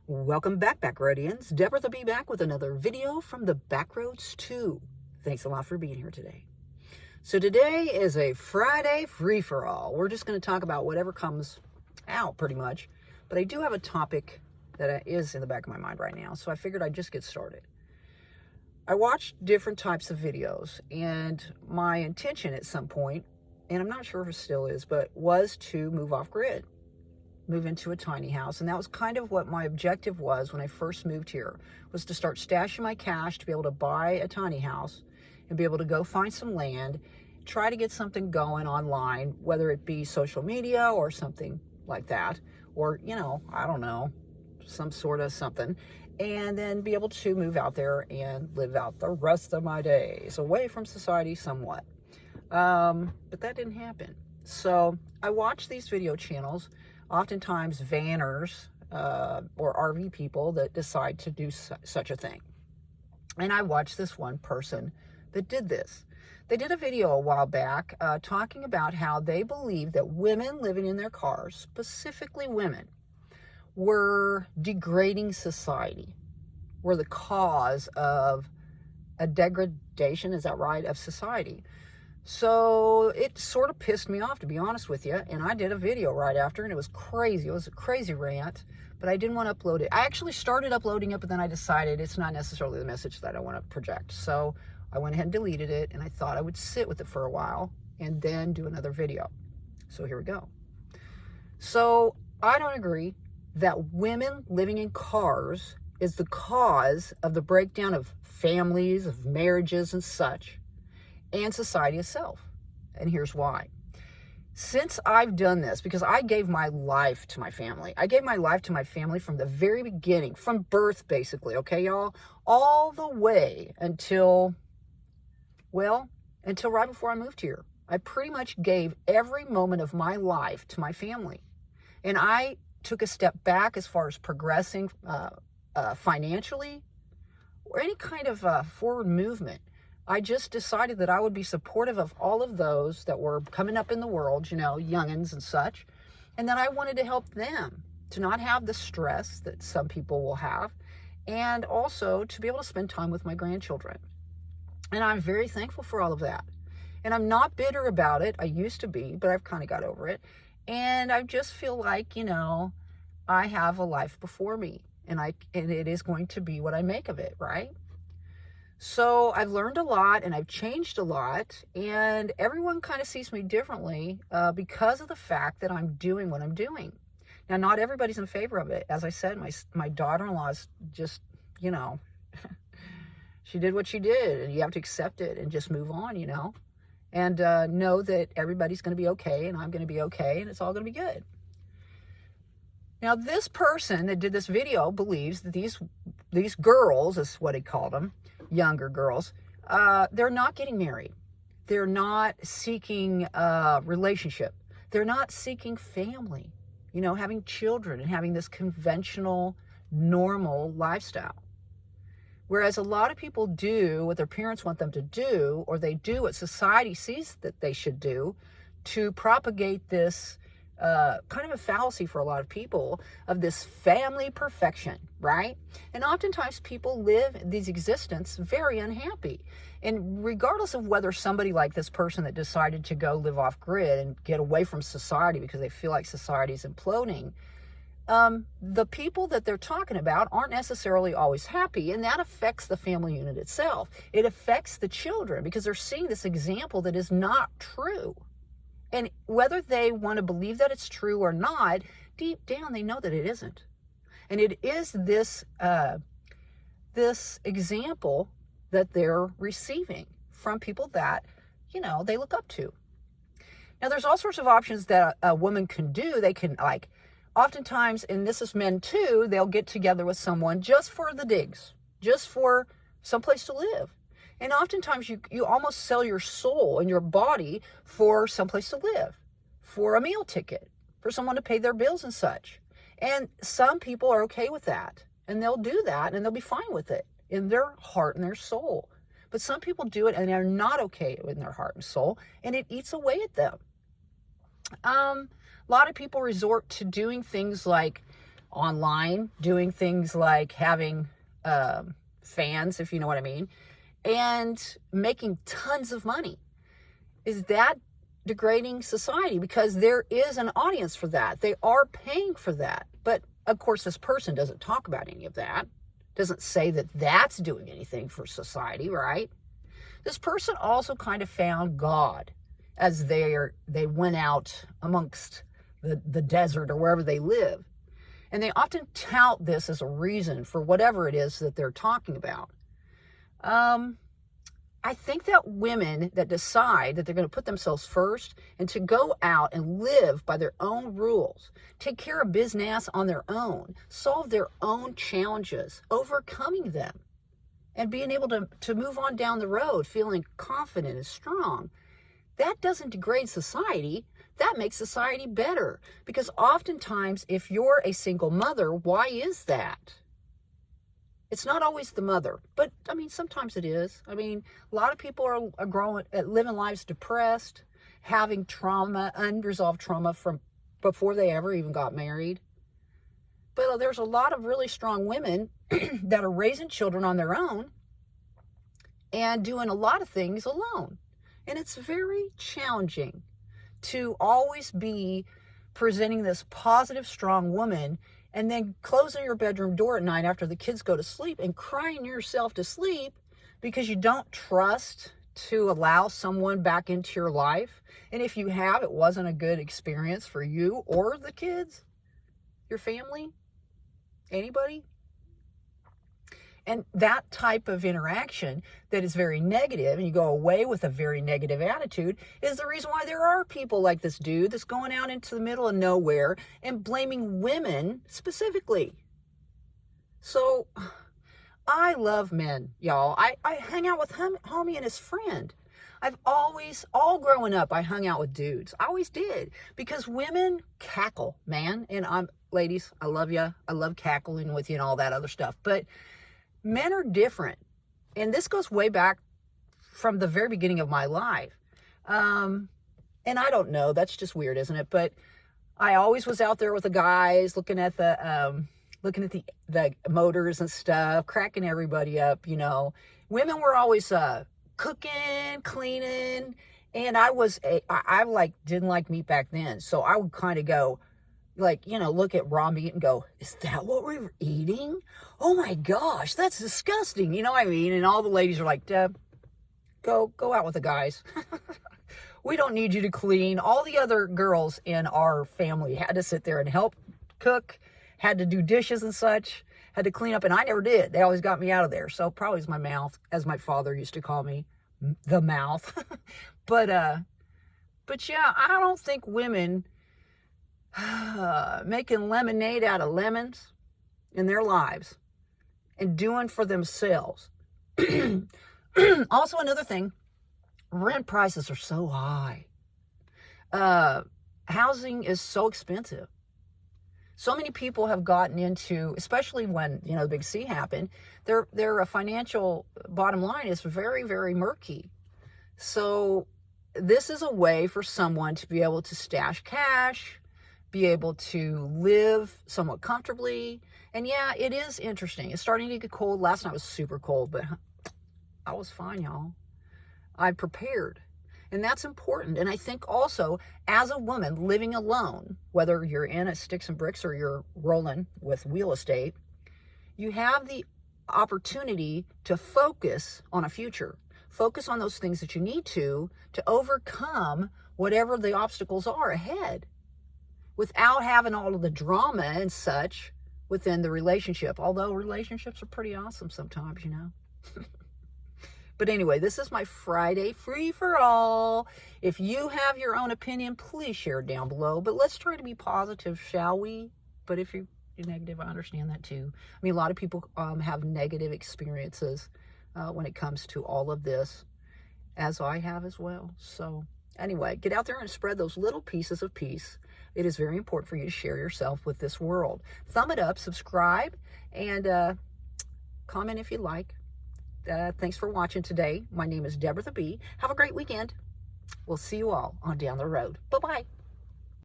Welcome back, Backroadians. Deborah will be back with another video from the Backroads 2. Thanks a lot for being here today. So today is a Friday free-for-all. We're just going to talk about whatever comes out, pretty much. But I do have a topic that is in the back of my mind right now, so I figured I'd just get started. I watched different types of videos, and my intention at some point, and I'm not sure if it still is, but was to move off-grid. Move into a tiny house. And that was kind of what my objective was when I first moved here, was to start stashing my cash to be able to buy a tiny house and be able to go find some land, try to get something going online, whether it be social media or something like that, or, I don't know, some sort of something, and then be able to move out there and live out the rest of my days away from society somewhat. But that didn't happen. So I watched these video channels, oftentimes vanners or RV people that decide to do such a thing. And I watched this one person that did this. They did a video a while back talking about how they believe that women living in their cars, specifically women, were degrading society, were the cause of a degradation, is that right, of society. So it sort of pissed me off, to be honest with you, and I did a video right after, and it was crazy. It was a crazy rant, but I didn't want to upload it. I actually started uploading it, but then I decided it's not necessarily the message that I want to project. So I went ahead and deleted it, and I thought I would sit with it for a while and then do another video. So here we go. So I don't agree that women living in cars is the cause of the breakdown of families, of marriages and such, and society itself. And here's why. Since I've done this, because I gave my life to my family. I gave my life to my family from the very beginning, from birth basically, okay, y'all? All the way until right before I moved here. I pretty much gave every moment of my life to my family. And I took a step back as far as progressing financially or any kind of forward movement. I just decided that I would be supportive of all of those that were coming up in the world, youngins and such, and that I wanted to help them to not have the stress that some people will have, and also to be able to spend time with my grandchildren. And I'm very thankful for all of that. And I'm not bitter about it. I used to be, but I've kind of got over it. And I just feel like, I have a life before me, and it is going to be what I make of it, right? So I've learned a lot and I've changed a lot, and everyone kind of sees me differently because of the fact that I'm doing what I'm doing. Now, not everybody's in favor of it. As I said, my daughter-in-law is just, she did what she did, and you have to accept it and just move on, and know that everybody's going to be okay, and I'm going to be okay, and it's all going to be good. Now, this person that did this video believes that these girls, is what he called them, younger girls, they're not getting married. They're not seeking a relationship. They're not seeking family, having children and having this conventional, normal lifestyle. Whereas a lot of people do what their parents want them to do, or they do what society sees that they should do to propagate this kind of a fallacy for a lot of people of this family perfection, right? And oftentimes people live these existence very unhappy. And regardless of whether somebody like this person that decided to go live off grid and get away from society because they feel like society is imploding, the people that they're talking about aren't necessarily always happy, and that affects the family unit itself. It affects the children because they're seeing this example that is not true. And whether they want to believe that it's true or not, deep down they know that it isn't. And it is this example that they're receiving from people that, they look up to. Now, there's all sorts of options that a woman can do. They can, oftentimes, and this is men too, they'll get together with someone just for the digs, just for someplace to live. And oftentimes you almost sell your soul and your body for someplace to live, for a meal ticket, for someone to pay their bills and such. And some people are okay with that, and they'll do that, and they'll be fine with it in their heart and their soul. But some people do it, and they're not okay in their heart and soul, and it eats away at them. A lot of people resort to doing things like online, doing things like having fans, if you know what I mean, and making tons of money. Is that degrading society? Because there is an audience for that. They are paying for that. But of course, this person doesn't talk about any of that. Doesn't say that that's doing anything for society, right? This person also kind of found God as they went out amongst the desert or wherever they live. And they often tout this as a reason for whatever it is that they're talking about. I think that women that decide that they're going to put themselves first and to go out and live by their own rules, take care of business on their own, solve their own challenges, overcoming them, and being able to move on down the road feeling confident and strong, that doesn't degrade society. That makes society better. Because oftentimes, if you're a single mother, why is that? It's not always the mother, but I mean, sometimes it is. I mean, a lot of people are living lives depressed, having trauma, unresolved trauma from before they ever even got married. But there's a lot of really strong women that are raising children on their own and doing a lot of things alone. And it's very challenging to always be presenting this positive, strong woman and then closing your bedroom door at night after the kids go to sleep and crying yourself to sleep because you don't trust to allow someone back into your life. And if you have, it wasn't a good experience for you or the kids, your family, anybody. And that type of interaction that is very negative, and you go away with a very negative attitude, is the reason why there are people like this dude that's going out into the middle of nowhere and blaming women specifically. So I love men, y'all. I hang out with homie and his friend. I've always, all growing up, I hung out with dudes. I always did. Because women cackle, man. And ladies, I love you. I love cackling with you and all that other stuff. But men are different. And this goes way back from the very beginning of my life. And I don't know, that's just weird, isn't it? But I always was out there with the guys, looking at the motors and stuff, cracking everybody up, you know. Women were always cooking, cleaning, and I didn't like meat back then. So I would kind of go, like, you know, look at raw meat and go, is that what we were eating? Oh my gosh, that's disgusting. You know what I mean? And all the ladies are like, Deb, go out with the guys. We don't need you to clean. All the other girls in our family had to sit there and help cook, had to do dishes and such, had to clean up, and I never did. They always got me out of there. So probably it's my mouth, as my father used to call me, the mouth. But yeah, I don't think women making lemonade out of lemons in their lives and doing for themselves. Also, another thing, rent prices are so high. Housing is so expensive. So many people have gotten into, especially when, you know, the big C happened, their financial bottom line is very, very murky. So this is a way for someone to be able to stash cash, be able to live somewhat comfortably. And yeah, it is interesting. It's starting to get cold. Last night was super cold, but I was fine, y'all. I prepared. And that's important. And I think also, as a woman living alone, whether you're in a sticks and bricks or you're rolling with real estate, you have the opportunity to focus on a future. Focus on those things that you need to overcome whatever the obstacles are ahead, without having all of the drama and such within the relationship. Although relationships are pretty awesome sometimes, you know. But anyway, this is my Friday free-for-all. If you have your own opinion, please share it down below. But let's try to be positive, shall we? But if you're negative, I understand that too. I mean, a lot of people have negative experiences when it comes to all of this, as I have as well. So anyway, get out there and spread those little pieces of peace. It is very important for you to share yourself with this world. Thumb it up, subscribe, and comment if you like. Thanks for watching today. My name is Deborah the Bee. Have a great weekend. We'll see you all on down the road. Bye-bye.